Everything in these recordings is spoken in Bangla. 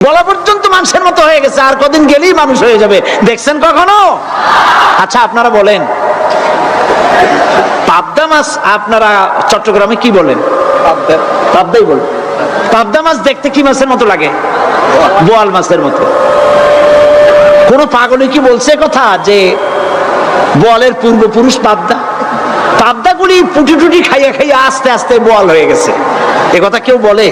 গলা পর্যন্ত মানুষের মতো হয়ে গেছে, আর কদিন গেলেই মানুষ হয়ে যাবে। দেখছেন কখনো? আচ্ছা আপনারা বলেন, পাবদা মাছ আপনারা চট্টগ্রামে কি বলেন? পাবদাই বলেন। পাবদা মাছ দেখতে কি মাছের মতো লাগে? বোয়াল মাছের মতো। কোন পাগলে কি বলছে কথা যে বোয়ালের পূর্বপুরুষ পাবদা? পাবদাগুলি পুটি টুটি খাইয়া খাইয়া আস্তে আস্তে বোয়াল হয়ে গেছে, এ কথা কেউ বলে?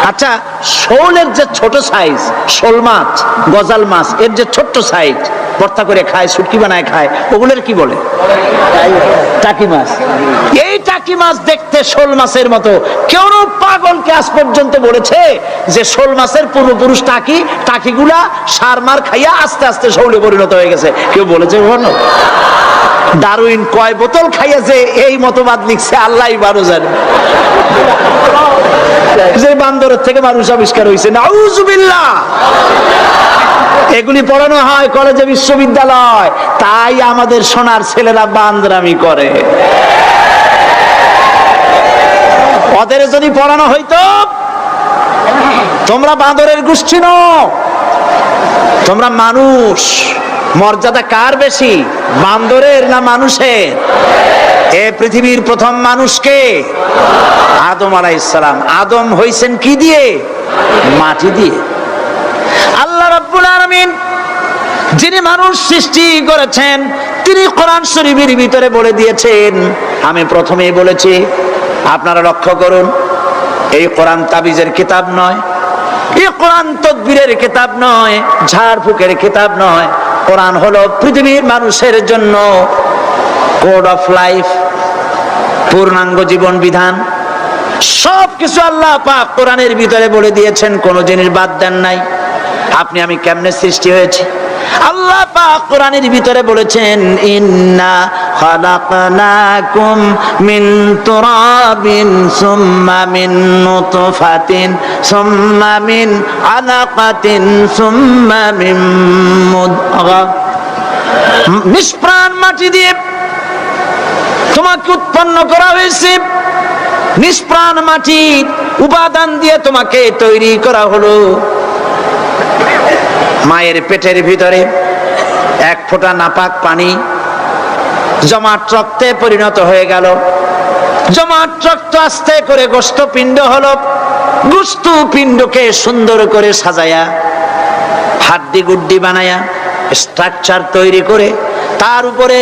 আচ্ছা শোলের যে ছোট সাইজ, শোল মাছ, গজাল মাছ, এর যে ছোট্ট সাইজ ভর্তা করে খায়, শুটকি বানায় খায়, ওগুলোর কি বলে? টাকি মাছ। এই টাকি মাছ দেখতে শোল মাছের মতো। কেউ পাগলকে আজ পর্যন্ত বলেছে যে শোল মাছের পূর্বপুরুষ টাকি, টাকিগুলা সার মার খাইয়া আস্তে আস্তে শোলে পরিণত হয়ে গেছে? কেউ বলেছে কখনো? ডারউইন কয় বোতল খাইয়া যে এই মতবাদ লিখছে আল্লাহই ভালো জানে। যে বান্দরের থেকে মানুষ আবিষ্কার হয়েছে, নাউজুবিল্লাহ। এগুলি পড়ানো হয় কলেজে, বিশ্ববিদ্যালয়, তাই আমাদের সোনার ছেলেরা বান্দরামি করে। ওদের যদি পড়ানো হইতো তোমরা বান্দরের গোষ্ঠী নও, তোমরা মানুষ। মর্যাদা কার বেশি, বান্দরের না মানুষের? এ পৃথিবীর প্রথম মানুষকে আদম আলাইহিস সালাম। আদম হইছেন কি দিয়ে? মাটি দিয়ে। আল্লাহ রাব্বুল আলামিন যিনি মানুষ সৃষ্টি করেছেন, তিনি কোরআন শরীফের ভিতরে বলে দিয়েছেন, আমি প্রথমেই বলেছি, আপনারা লক্ষ্য করুন, এই কোরআন তাবিজের কিতাব নয়, এই কোরআন তদবিরের কিতাব নয়, ঝাড়ফুঁকের কিতাব নয়। কোরআন হলো পৃথিবীর মানুষের জন্য কোড অফ লাইফ, পূর্ণাঙ্গ জীবন বিধান। সবকিছু আল্লাহ পাক কোরআনের ভিতরে বলে দিয়েছেন, কোন জিনিস বাদ দেন নাই। আপনি আমি কেমনে সৃষ্টি হয়েছি আল্লাহ পাক কোরআনের ভিতরে বলেছেন, ইন্না খালাকনাকুম মিন তুরাবিন সুম্মা মিন নুতফাতিন সুম্মা মিন আলাকাতিন সুম্মা মিন মুদগা। নিষ্প্রাণ মাটি দিয়ে তোমাকে উৎপন্ন করা হয়েছে, নিষ্প্রাণ মাটি উপাদান দিয়ে তোমাকে তৈরি করা হলো। মায়ের পেটের ভিতরে এক ফোঁটা নাপাক পানি জমাট রক্তে পরিণত হয়ে গেল, জমাট রক্ত আস্তে করে গোস্ত পিণ্ড হলো, গোস্ত পিণ্ডকে সুন্দর করে সাজায়া হাড্ডি গুড্ডি বানায়া স্ট্রাকচার তৈরি করে তার উপরে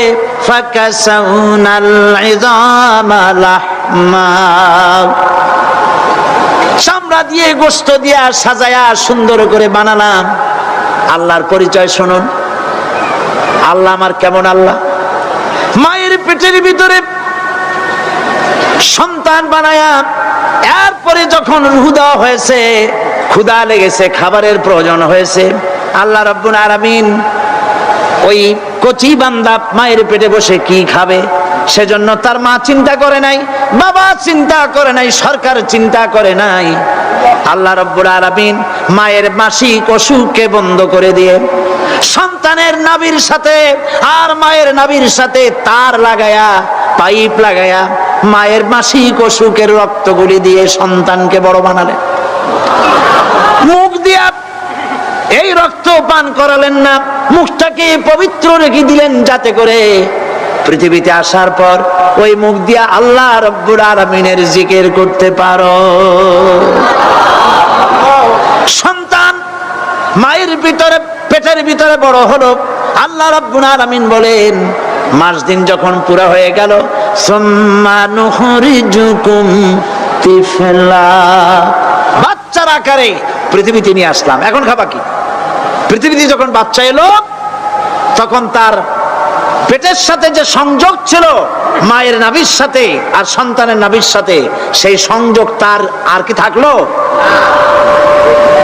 ফাকাসাউনাল ইযামা লাহমা, চামড়া দিয়ে গোস্ত দিয়া সাজায়া সুন্দর করে বানালাম। আল্লাহর পরিচয় শুনুন, আল্লাহ আমার কেমন আল্লাহ। মায়ের পেটের ভিতরে সন্তান বানায়া এরপরে যখন রূহ দেওয়া হয়েছে, ক্ষুধা লেগেছে, খাবারের প্রয়োজন হয়েছে, আল্লাহ রাব্বুল আলামিন ওই কচি বান্দা মায়ের পেটে বসে কি খাবে, সেজন্য তার মা চিন্তা করে নাই, বাবা চিন্তা করে নাই, সরকার চিন্তা করে নাই। আল্লাহ রাব্বুল আলামিন মায়ের মাসিক অসুখকে বন্ধ করে দিয়ে সন্তানের নাভির সাথে আর মায়ের নাভির সাথে তার লাগায়া, পাইপ লাগায়া মায়ের মাসিক অসুখের রক্তগুলি দিয়ে সন্তানকে বড় বানালেন। মুখ দিয়া এই রক্ত পান করালেন না, মুখটাকে পবিত্র রেখে দিলেন যাতে করে পৃথিবীতে আসার পর ওই মুখ দিয়া আল্লাহ রাব্বুল আলামিনের জিকির করতে পারো। সন্তান মায়ের ভিতরে পেটের ভিতরে বড় হলো, আল্লাহ রাব্বুল আলামিন বলেন মাস দিন যখন পুরা হয়ে গেল, সুম্মা নুখরিজুকুম তিফলা, বাচ্চার আকারে পৃথিবীতে নিয়ে আসলাম। এখন খাবা কি? পৃথিবীতে যখন বাচ্চা এলো তখন তার পেটের সাথে যে সংযোগ ছিল মায়ের নাভির সাথে আর সন্তানের নাভির সাথে, সেই সংযোগ তার আর কি থাকলো?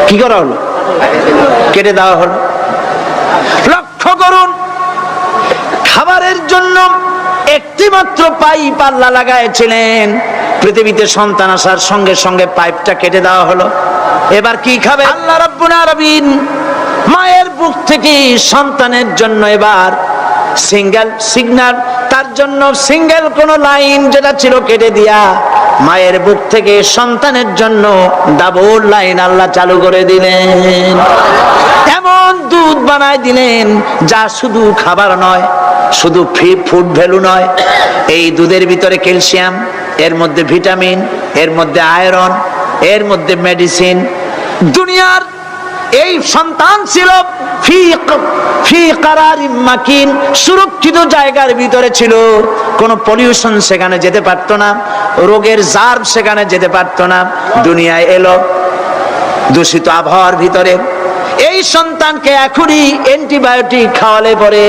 কি করা হলো? কেটে দেওয়া হলো। লক্ষ্য করুন, খাবারের জন্য একটি মাত্র পাইপ আল্লাহ লাগাইছিলেন, পৃথিবীতে সন্তান আসার সঙ্গে সঙ্গে পাইপটা কেটে দেওয়া হলো। এবার কি খাবে? আল্লাহ রাব্বুল আলামিন মায়ের বুক থেকে সন্তানের জন্য এবার সিঙ্গেল সিগন্যাল, তার জন্য সিঙ্গেল কোন লাইন যেটা ছিল কেটে দিয়া মায়ের বুক থেকে সন্তানের জন্য ডাবল লাইন আল্লাহ চালু করে দিলেন। এমন দুধ বানায় দিলেন যা শুধু খাবার নয়, শুধু ফুড ভ্যালু নয়, এই দুধের ভিতরে ক্যালসিয়াম, এর মধ্যে ভিটামিন, এর মধ্যে আয়রন, এর মধ্যে মেডিসিন। দুনিয়ার এই সন্তান ছিল ফি কারারিম মাকিন, সুরক্ষিত জায়গার ভিতরে ছিল, কোনো পলিউশন সেখানে যেতে পারতো না, রোগের জার্ম সেখানে যেতে পারতো না। দুনিয়ায় এলো দূষিত আবহাওয়ার ভিতরে, এই সন্তানকে এখনই অ্যান্টিবায়োটিক খাওয়ালে পরে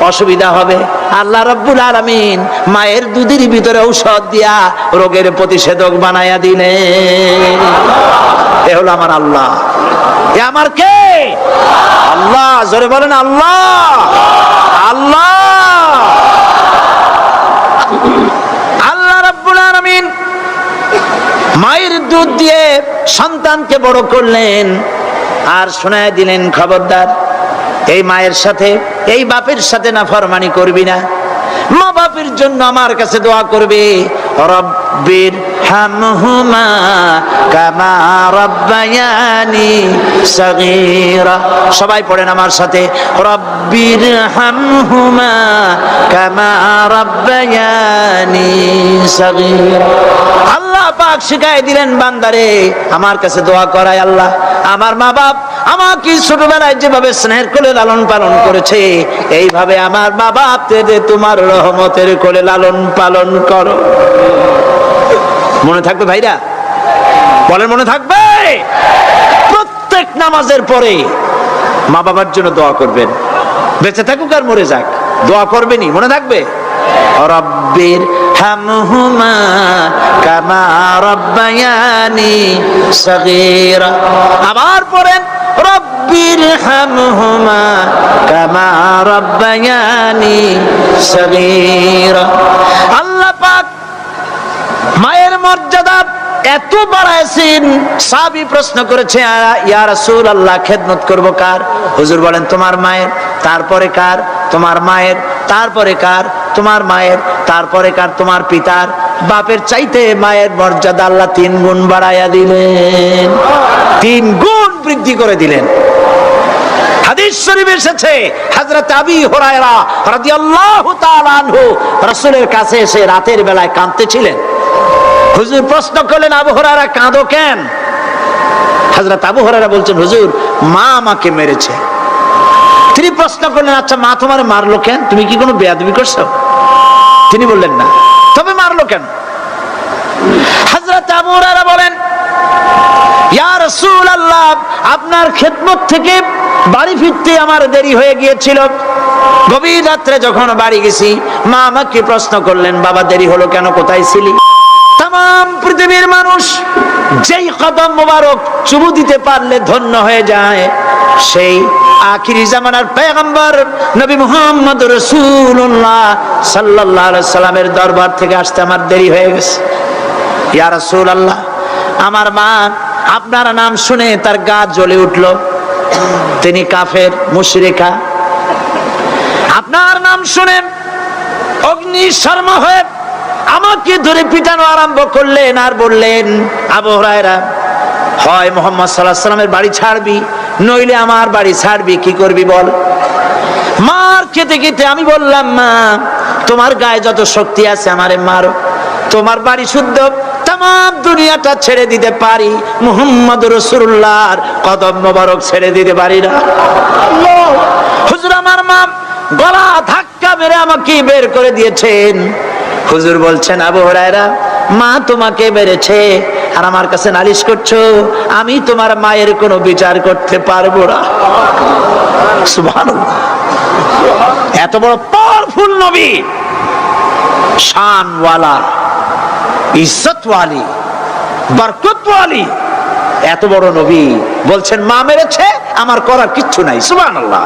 অসুবিধা হবে। আল্লাহ রাব্বুল আলামিন মায়ের দুধের ভিতরে ঔষধ দিয়া রোগের প্রতিষেধক বানায়া দিলেন। এ হলো আমার আল্লাহ। এ আমার কে? আল্লাহ। জোরে বলেন আল্লাহ। আল্লাহ আল্লাহ রাব্বুল আলামিন মায়ের দুধ দিয়ে সন্তানকে বড় করলেন আর শোনায় দিলেন, খবরদার এই মায়ের সাথে, এই বাপের সাথে নাফরমানি করবি না। মা বাপের জন্য আমার কাছে দোয়া করবে, রব্বির হামহুমা কামা রাব্বায়ানি সাগীরা। সবাই পড়েন আমার সাথে, রব্বির হামহুমা কামা রাব্বায়ানি সাগীরা। আল্লাহ পাক শিখাই দিলেন বান্দারে আমার কাছে দোয়া করায়, আল্লাহ আমার মা বাপ আমাকে ছোটবেলায় যেভাবে স্নেহের কোলে লালন পালন করেছে, এইভাবে আমার মা বাপকে তোমার রহমতের কোলে লালন পালন করো। মনে থাকবে ভাইরা? বলেন মনে থাকবে? প্রত্যেক নামাজের পরে মা বাবার জন্য দোয়া করবেন, বেঁচে থাকুক আর মরে যাক, দোয়া করবেনই। মনে থাকবে? রব্বির হামহুমা কামা রাব্বায়ানি সাগীরা। আবার পড়েন, রব্বির হামহুমা কামা রাব্বায়ানি সাগীরা। আল্লাহ পাক মায়ের মর্যাদা এত বাড়াইছেন, সাহাবী প্রশ্ন করেছে, ইয়া রাসূলুল্লাহ খেদমত করব কার? হুজুর বলেন তোমার মায়ের, তারপরে কার? তোমার মায়ের, তারপরে কার? তোমার মায়ের, তারপরে কার? তোমার পিতার। বাপের চাইতে মায়ের মর্যাদা আল্লাহ 3 গুণ বাড়াইয়া দিলেন, 3 গুণ বৃদ্ধি করে দিলেন। হাদিস শরীফে এসেছে, হযরত আবী হুরায়রা রাদিয়াল্লাহু তাআলা আনহু রাসূলের কাছে এসে রাতের বেলায় কাঁদতেছিলেন। হুজুর প্রশ্ন করলেন, আবু হুরায়রা কাঁদো কেন? হযরত আবু হুরায়রা বলছেন, হুজুর মা আমাকে মেরেছে। তিনি প্রশ্ন করলেন, আচ্ছা মা তোমার মারলো কেন? তুমি কি কোনো বেয়াদবি করছো? তিনি বললেন না। তবে মারলো কেন? হযরত আবু হুরায়রা বলেন, ইয়া রাসূলুল্লাহ আপনার খেদমত থেকে বাড়ি ফিরতে আমার দেরি হয়ে গিয়েছিল। গভীর রাত্রে যখন বাড়ি গেছি, মা আমাকে প্রশ্ন করলেন, বাবা দেরি হলো কেন, কোথায় ছিলি? তাম পৃথিবীর মানুষ যেই কদম মোবারক চুমু দিতে পারলে ধন্য হয়ে যায়, সেই আখিরি জামানার পয়গম্বর নবী মুহাম্মদ রাসূলুল্লাহ সাল্লাল্লাহু আলাইহি সাল্লামের দরবার থেকে আসতে আমার দেরি হয়ে গেছে। ইয়া রাসূলুল্লাহ আমার মা আপনার নাম শুনে তার গা জ্বলে উঠল, তিনি কাফের মুশরিকা। আপনার নাম শুনে অগ্নি শর্মা হয়ে আমাকে ধরে পিটানো আরম্ভ করলেন আর বললেন, আবু হুরায়রা হয় মুহাম্মদ সাল্লাল্লাহু আলাইহি সাল্লামের বাড়ি ছাড়বি, নইলে আমার বাড়ি ছাড়বি, কি করবি বল? মার খেতে খেতে আমি বললাম, মা তোমার গায়ে যত শক্তি আছে আমারে মারো, তোমার বাড়ি শুদ্ধ, তাম দুনিয়াটা ছেড়ে দিতে পারি, মুহাম্মদ রাসূলুল্লাহর কদম মোবারক ছেড়ে দিতে পারি না। হুজুর আমার মা গলা ধাক্কা মেরে আমাকে বের করে দিয়েছেন। হুজুর বলছেন, আবু হুরায়রা মা তোমাকে মেরেছে আর আমার কাছে নালিশ করছো, আমি তোমার মায়ের কোনো বিচার করতে পারবো না। সুবহানাল্লাহ। এত বড় পাওয়ারফুল নবী, শানওয়ালা, ইজ্জতওয়ালি, বরকতওয়ালি, এত বড় নবী বলছেন মা মেরেছে, আমার করার কিচ্ছু নাই। সুবহানাল্লাহ।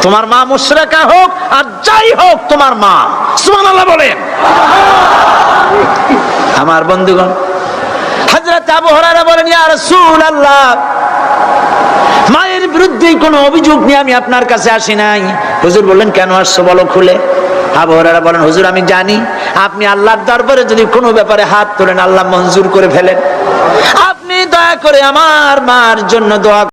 তোমার মা মুশরিকা হোক আর যাই হোক, তোমার মা। সুবহানাল্লাহ বলেন। আমার বন্ধুগণ, হযরত আবু হুরায়রা বলেন, ইয়া রাসূলুল্লাহ মায়ের বিরুদ্ধে কোনো অভিযোগ নিয়ে আমি আপনার কাছে আসি নাই। হুজুর বললেন, কেন আসছো বলো খুলে? আবু হুরায়রা বলেন, হুজুর আমি জানি আপনি আল্লাহর দরবারে যদি কোনো ব্যাপারে হাত তোলেন আল্লাহ মঞ্জুর করে ফেলেন, আপনি দয়া করে আমার মার জন্য দোয়া